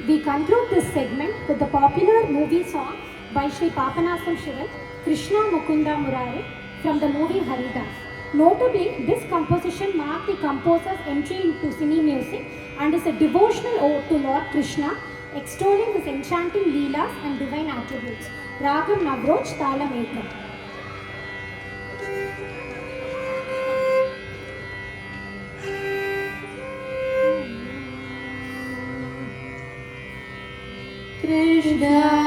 We conclude this segment with the popular movie song by Sri Papanasam Shivan, Krishna Mukunda Murare, from the movie Haridas. Notably, this composition marked the composer's entry into cine music and is a devotional ode to Lord Krishna, extolling his enchanting leelas and divine attributes. Ragam Navroj Talam Ekam. Krishna